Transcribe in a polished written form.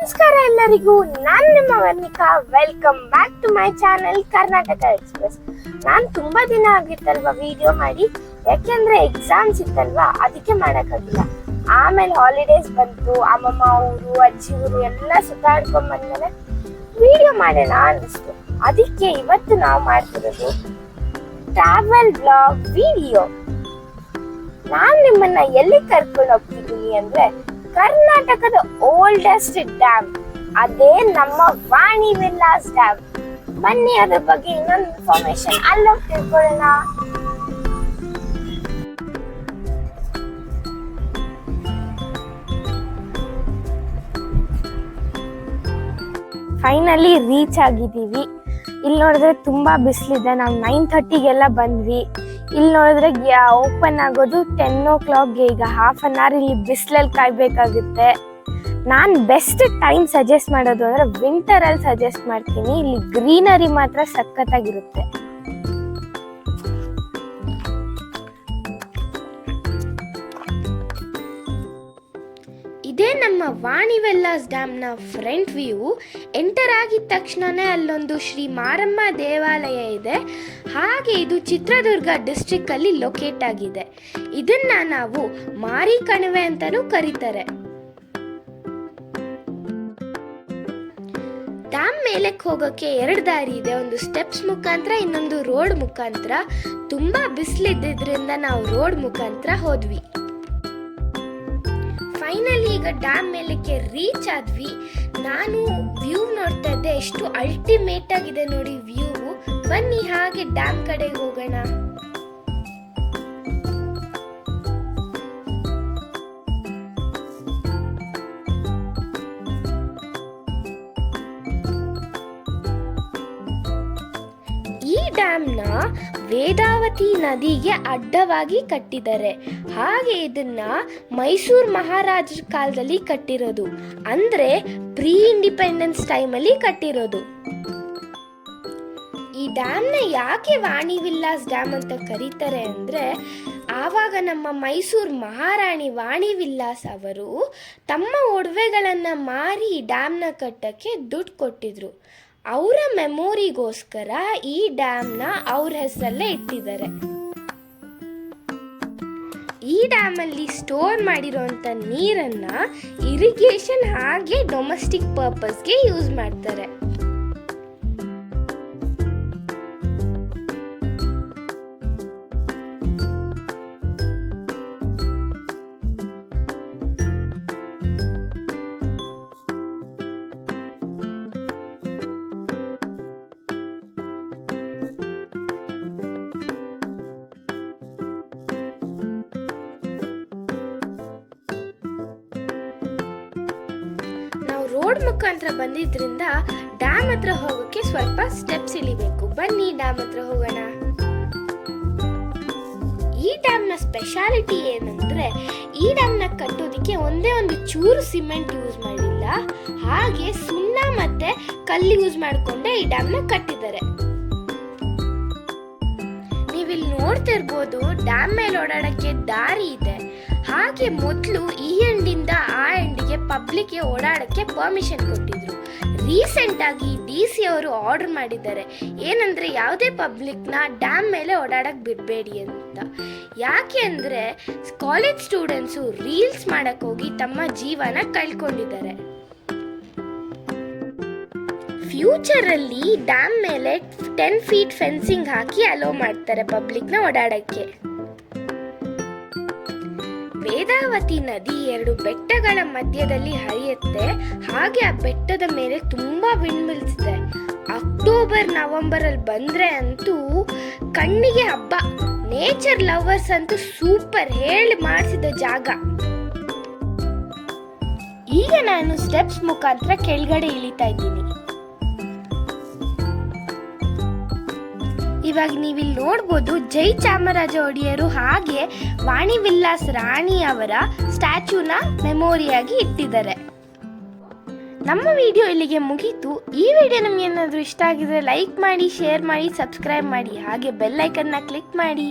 ನಮಸ್ಕಾರ ಎಲ್ಲರಿಗೂ, ನಾನು ನಿಮ್ಮ Varnika. Welcome back to my channel Karnataka express. ನಾನು ತುಂಬಾ ದಿನ ಆಗಿತ್ತಲ್ವಾ ವಿಡಿಯೋ ಮಾಡಿ, ಯಾಕೆಂದ್ರೆ ಎಕ್ಸಾಮ್ಸ್ ಇತ್ತಲ್ವಾ, ಅದಕ್ಕೆ ಮಾಡೋಕ್ಕಾಗಿಲ್ಲ. ಆಮೇಲೆ ಹಾಲಿಡೇಸ್ ಬಂತು, ಅಮ್ಮಮ್ಮ ಊರು ಅಜ್ಜಿ ಊರು ಎಲ್ಲ ಸುತ್ತಾಡ್ಕೊಂಡ್ ಬಂದ್ಮೇಲೆ ವಿಡಿಯೋ ಮಾಡೋಣ ಅನ್ನಿಸ್ತು. ಅದಕ್ಕೆ ಇವತ್ತು ನಾವು ಮಾಡ್ತಿರೋದು ಟ್ರಾವೆಲ್ ಬ್ಲಾಗ್ ವಿಡಿಯೋ. ನಾನು ನಿಮ್ಮನ್ನ ಎಲ್ಲಿ ಕರ್ಕೊಂಡು ಹೋಗ್ತಿದ್ದೀನಿ ಅಂದ್ರೆ ಕರ್ನಾಟಕದ ಓಲ್ಡೆಸ್ಟ್ ಡ್ಯಾಮ್, ಅದೇ ನಮ್ಮ ವಾಣಿ ವಿಲಾಸ್ ಡ್ಯಾಮ್. ಬನ್ನಿ ಅದ್ರ ಬಗ್ಗೆ ಇನ್ನೊಂದು ಇನ್ಫಾರ್ಮೇಶನ್ ಅಲ್ಲೋಗಿ ತಿಳ್ಕೊಳ್ಳೋಣ. ಫೈನಲಿ ರೀಚ್ ಆಗಿದ್ದೀವಿ. ಇಲ್ಲಿ ನೋಡಿದ್ರೆ ತುಂಬಾ ಬಿಸಿಲಿದೆ. ನಾವು 9:30ಗೆಲ್ಲ ಬಂದ್ವಿ. ಇಲ್ಲಿ ನೋಡಿದ್ರೆ ಓಪನ್ ಆಗೋದು 10 o'clockಗೆ. ಈಗ ಹಾಫ್ ಅನ್ ಅವರ್ ಇಲ್ಲಿ ಬಿಸಿಲಲ್ಲಿ ಕಾಯ್ಬೇಕಾಗುತ್ತೆ. ನಾನು ಬೆಸ್ಟ್ ಟೈಮ್ ಸಜೆಸ್ಟ್ ಮಾಡೋದು ಅಂದ್ರೆ ವಿಂಟರಲ್ಲಿ ಸಜೆಸ್ಟ್ ಮಾಡ್ತೀನಿ. ಇಲ್ಲಿ ಗ್ರೀನರಿ ಮಾತ್ರ ಸಖತ್ತಾಗಿರುತ್ತೆ. ಇದೇ ನಮ್ಮ ವಾಣಿ ವಿಲಾಸ್ ಡ್ಯಾಮ್ನ ಫ್ರಂಟ್ ವ್ಯೂ. ಎಂಟರ್ ಆಗಿದ ತಕ್ಷಣನೇ ಅಲ್ಲೊಂದು ಶ್ರೀ ಮಾರಮ್ಮ ದೇವಾಲಯ ಇದೆ. ಹಾಗೆ ಇದು ಚಿತ್ರದುರ್ಗ ಡಿಸ್ಟ್ರಿಕ್ಟಲ್ಲಿ ಲೊಕೇಟ್ ಆಗಿದೆ. ಇದನ್ನ ನಾವು ಮಾರಿ ಕಣಿವೆ ಅಂತಲೂ ಕರೀತಾರೆ. ಡ್ಯಾಮ್ ಮೇಲಕ್ಕೆ ಹೋಗೋಕ್ಕೆ 2 ದಾರಿ ಇದೆ. ಒಂದು ಸ್ಟೆಪ್ಸ್ ಮುಖಾಂತರ, ಇನ್ನೊಂದು ರೋಡ್ ಮುಖಾಂತರ. ತುಂಬಾ ಬಿಸಿಲಿದ್ದರಿಂದ ನಾವು ರೋಡ್ ಮುಖಾಂತರ ಹೋದ್ವಿ. ಫೈನಲಿ ಈಗ ಡ್ಯಾಮ್ ಮೇಲಕ್ಕೆ ರೀಚ್ ಆದ್ವಿ. ನಾನು ವ್ಯೂ ನೋಡ್ತಾ ಇದ್ದೆ, ಎಷ್ಟು ಅಲ್ಟಿಮೇಟ್ ಆಗಿದೆ ನೋಡಿ ವ್ಯೂ. ಬನ್ನಿ ಹಾಗೆ ಡ್ಯಾಮ್ ಕಡೆಗೆ ಹೋಗೋಣ. ಈ ಡ್ಯಾಮ್ನ ವೇದಾವತಿ ನದಿಗೆ ಅಡ್ಡವಾಗಿ ಕಟ್ಟಿದ್ದಾರೆ. ಹಾಗೆ ಇದನ್ನ ಮೈಸೂರು ಮಹಾರಾಜರ ಕಾಲದಲ್ಲಿ ಕಟ್ಟಿರೋದು, ಅಂದ್ರೆ ಪ್ರೀ ಇಂಡಿಪೆಂಡೆನ್ಸ್ ಟೈಮಲ್ಲಿ ಕಟ್ಟಿರೋದು. ಈ ಡ್ಯಾಮ್ನ ಯಾಕೆ ವಾಣಿ ವಿಲಾಸ್ ಡ್ಯಾಮ್ ಅಂತ ಕರೀತಾರೆ ಅಂದ್ರೆ, ಆವಾಗ ನಮ್ಮ ಮೈಸೂರು ಮಹಾರಾಣಿ ವಾಣಿ ವಿಲಾಸ್ ಅವರು ತಮ್ಮ ಒಡವೆಗಳನ್ನ ಮಾರಿ ಈ ಡ್ಯಾಮ್ನ ಕಟ್ಟಕ್ಕೆ ದುಡ್ಡು ಕೊಟ್ಟಿದ್ರು. ಅವರ ಮೆಮೊರಿಗೋಸ್ಕರ ಈ ಡ್ಯಾಮ್ನ ಅವ್ರ ಹೆಸರಲ್ಲೇ ಇಟ್ಟಿದ್ದಾರೆ. ಈ ಡ್ಯಾಮಲ್ಲಿ ಸ್ಟೋರ್ ಮಾಡಿರೋಂಥ ನೀರನ್ನ ಇರಿಗೇಷನ್ ಹಾಗೆ ಡೊಮೆಸ್ಟಿಕ್ ಪರ್ಪಸ್ಗೆ ಯೂಸ್ ಮಾಡ್ತಾರೆ. ರೋಡ್ ಮುಖಾಂತರ ಬಂದಿದ್ರಿಂದ ಡ್ಯಾಮ್ ಹತ್ರ ಹೋಗೋಕೆ ಸ್ವಲ್ಪ ಸ್ಟೆಪ್ಸ್ ಇಳಿಬೇಕು. ಬನ್ನಿ ಡ್ಯಾಮ್ ಹತ್ರ ಹೋಗೋಣ. ಈ ಡ್ಯಾಮ್ನ ಸ್ಪೆಷಾಲಿಟಿ ಏನಂದ್ರೆ, ಈ ಡ್ಯಾಮ್ನ ಕಟ್ಟೋದಿಕ್ಕೆ ಒಂದೇ ಒಂದು ಚೂರು ಸಿಮೆಂಟ್ ಯೂಸ್ ಮಾಡಿಲ್ಲ. ಹಾಗೆ ಸುಣ್ಣ ಮತ್ತೆ ಕಲ್ಲು ಯೂಸ್ ಮಾಡಿಕೊಂಡೆ ಈ ಡ್ಯಾಮ್ನ ಕಟ್ಟಿದ್ದಾರೆ. ನೀವಿಲ್ಲಿ ನೋಡ್ತಿರ್ಬೋದು, ಡ್ಯಾಮ್ ಮೇಲೆ ಓಡಾಡಕ್ಕೆ ದಾರಿ ಇದೆ. ಹಾಗೆ ಮೊದಲು ಈ ಎಂಡಿಂದ ಆ ಎಂಡಿಗೆ ಪಬ್ಲಿಕ್ಗೆ ಓಡಾಡಕ್ಕೆ ಪರ್ಮಿಷನ್ ಕೊಟ್ಟಿದ್ರು. ರೀಸೆಂಟ್ ಆಗಿ DC ಅವರು ಆರ್ಡರ್ ಮಾಡಿದ್ದಾರೆ, ಏನಂದ್ರೆ ಯಾವುದೇ ಪಬ್ಲಿಕ್ನ ಡ್ಯಾಮ್ ಮೇಲೆ ಓಡಾಡಕ್ ಬಿಡಬೇಡಿ ಅಂತ. ಯಾಕೆ ಅಂದ್ರೆ ಕಾಲೇಜ್ ಸ್ಟೂಡೆಂಟ್ಸು ರೀಲ್ಸ್ ಮಾಡಕ್ ಹೋಗಿ ತಮ್ಮ ಜೀವನ ಕಳ್ಕೊಂಡಿದ್ದಾರೆ. ಫ್ಯೂಚರ್ ಅಲ್ಲಿ ಡ್ಯಾಮ್ ಮೇಲೆ 10 feet ಫೆನ್ಸಿಂಗ್ ಹಾಕಿ ಅಲೋ ಮಾಡ್ತಾರೆ ಪಬ್ಲಿಕ್ನ ಓಡಾಡಕ್ಕೆ. ವೇದಾವತಿ ನದಿ 2 ಬೆಟ್ಟಗಳ ಮಧ್ಯದಲ್ಲಿ ಹರಿಯುತ್ತೆ. ಹಾಗೆ ಆ ಬೆಟ್ಟದ ಮೇಲೆ ತುಂಬಾ ವಿಂಡ್ ಮಿಲ್ಸ್ ಇದೆ. ಅಕ್ಟೋಬರ್ ನವೆಂಬರ್ ಅಲ್ಲಿ ಬಂದ್ರೆ ಅಂತೂ ಕಣ್ಣಿಗೆ ಹಬ್ಬ. ನೇಚರ್ ಲವರ್ಸ್ ಅಂತೂ ಸೂಪರ್, ಹೇಳಿ ಮಾಡಿಸಿದ ಜಾಗ. ಈಗ ನಾನು ಸ್ಟೆಪ್ಸ್ ಮುಖಾಂತರ ಕೆಳಗಡೆ ಇಳಿತಾ ಇದ್ದೀನಿ. ಇವಾಗ ನೀವಿಲ್ಲಿ ನೋಡ್ಬೋದು, ಜೈ ಚಾಮರಾಜ ಒಡೆಯರು ಹಾಗೆ ವಾಣಿ ವಿಲಾಸ್ ರಾಣಿ ಅವರ ಸ್ಟ್ಯಾಚ್ಯೂನ ಮೆಮೊರಿಯಾಗಿ ಇಟ್ಟಿದ್ದಾರೆ. ನಮ್ಮ ವಿಡಿಯೋ ಇಲ್ಲಿಗೆ ಮುಗೀತು. ಈ ವಿಡಿಯೋ ನಮ್ಗೆ ಏನಾದರೂ ಇಷ್ಟ ಆಗಿದ್ರೆ ಲೈಕ್ ಮಾಡಿ, ಶೇರ್ ಮಾಡಿ, ಸಬ್ಸ್ಕ್ರೈಬ್ ಮಾಡಿ, ಹಾಗೆ ಬೆಲ್ ಐಕನ್ನ ಕ್ಲಿಕ್ ಮಾಡಿ.